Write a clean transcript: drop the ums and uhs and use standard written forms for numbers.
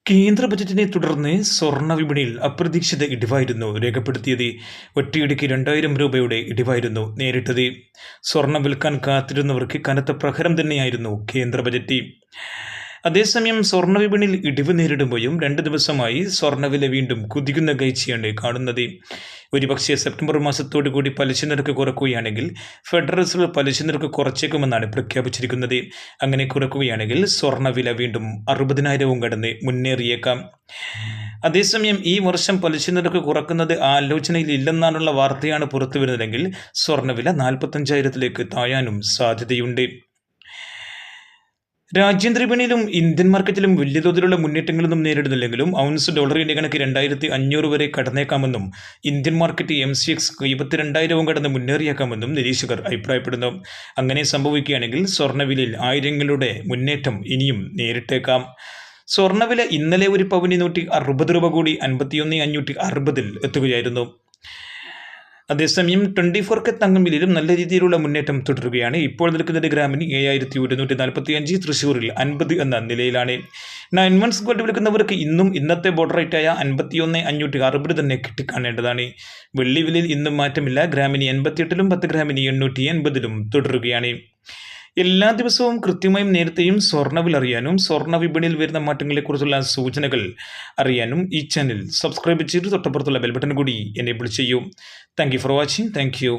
കേന്ദ്ര ബജറ്റിനെ തുടർന്ന് സ്വർണ്ണ വിപണിയിൽ അപ്രതീക്ഷിത ഇടിവായിരുന്നു രേഖപ്പെടുത്തിയത്. ഒറ്റയടിക്ക് 2000 രൂപയുടെ ഇടിവായിരുന്നു നേരിട്ടത്. സ്വർണം വിൽക്കാൻ കാത്തിരുന്നവർക്ക് കനത്ത പ്രഹരം തന്നെയായിരുന്നു കേന്ദ്ര ബജറ്റ്. അതേസമയം സ്വർണ്ണ വിപണിയിൽ ഇടിവ് നേരിടുമ്പോഴും 2 ദിവസമായി സ്വർണ്ണവില വീണ്ടും കുതിക്കുന്ന കാഴ്ചയാണ് കാണുന്നത്. ഒരുപക്ഷെ സെപ്റ്റംബർ മാസത്തോടു കൂടി പലിശ നിരക്ക് കുറക്കുകയാണെങ്കിൽ ഫെഡറൽ റിസർവ് പലിശ നിരക്ക് കുറച്ചേക്കുമെന്നാണ് പ്രഖ്യാപിച്ചിരിക്കുന്നത്. അങ്ങനെ കുറക്കുകയാണെങ്കിൽ സ്വർണ്ണവില വീണ്ടും 60,000 കടന്ന് മുന്നേറിയേക്കാം. അതേസമയം ഈ വർഷം പലിശ നിരക്ക് കുറക്കുന്നത് ആലോചനയിൽ ഇല്ലെന്നാണുള്ള വാർത്തയാണ് പുറത്തുവരുന്നതെങ്കിൽ സ്വർണ്ണവില 45,000 താഴാനും സാധ്യതയുണ്ട്. രാജ്യാന്തര വിപണിയിലും ഇന്ത്യൻ മാർക്കറ്റിലും വലിയ തോതിലുള്ള മുന്നേറ്റങ്ങളൊന്നും നേരിടുന്നില്ലെങ്കിലും ഔൺസ് ഡോളറിന്റെ കണക്ക് 2,500 വരെ കടന്നേക്കാമെന്നും ഇന്ത്യൻ മാർക്കറ്റ് MCX 72,000 കടന്ന് മുന്നേറിയേക്കാമെന്നും നിരീക്ഷകർ അഭിപ്രായപ്പെടുന്നു. അങ്ങനെ സംഭവിക്കുകയാണെങ്കിൽ സ്വർണ്ണവിലയിൽ ആയിരങ്ങളുടെ മുന്നേറ്റം ഇനിയും നേരിട്ടേക്കാം. സ്വർണ്ണവില ഇന്നലെ ഒരു പവന് 160 രൂപ കൂടി 51,560 എത്തുകയായിരുന്നു. അതേസമയം 24K തങ്കം വിലയിലും നല്ല രീതിയിലുള്ള മുന്നേറ്റം തുടരുകയാണ്. ഇപ്പോൾ നിൽക്കുന്നത് ഗ്രാമിന് 7,145, തൃശ്ശൂരിൽ 50 എന്ന നിലയിലാണ്. 9 months ഗോൾഡ് വിൽക്കുന്നവർക്ക് ഇന്നും ഇന്നത്തെ ബോർഡർ റേറ്റായ 51,560 തന്നെ കിട്ടിക്കാണേണ്ടതാണ്. വെള്ളി വിലയിൽ ഇന്നും മാറ്റമില്ല. ഗ്രാമിന് 88-ലും 10 ഗ്രാമിന് 880-ലും തുടരുകയാണ്. എല്ലാ ദിവസവും കൃത്യമായും നേരത്തെയും സ്വർണ്ണവില അറിയാനും സ്വർണ്ണ വിപണിയിൽ വരുന്ന മാറ്റങ്ങളെക്കുറിച്ചുള്ള സൂചനകൾ അറിയാനും ഈ ചാനൽ സബ്സ്ക്രൈബ് ചെയ്ത് തൊട്ടപ്പുറത്തുള്ള ബെൽ ബട്ടൺ കൂടി എനേബിൾ ചെയ്യൂ. Thank you for watching. Thank you.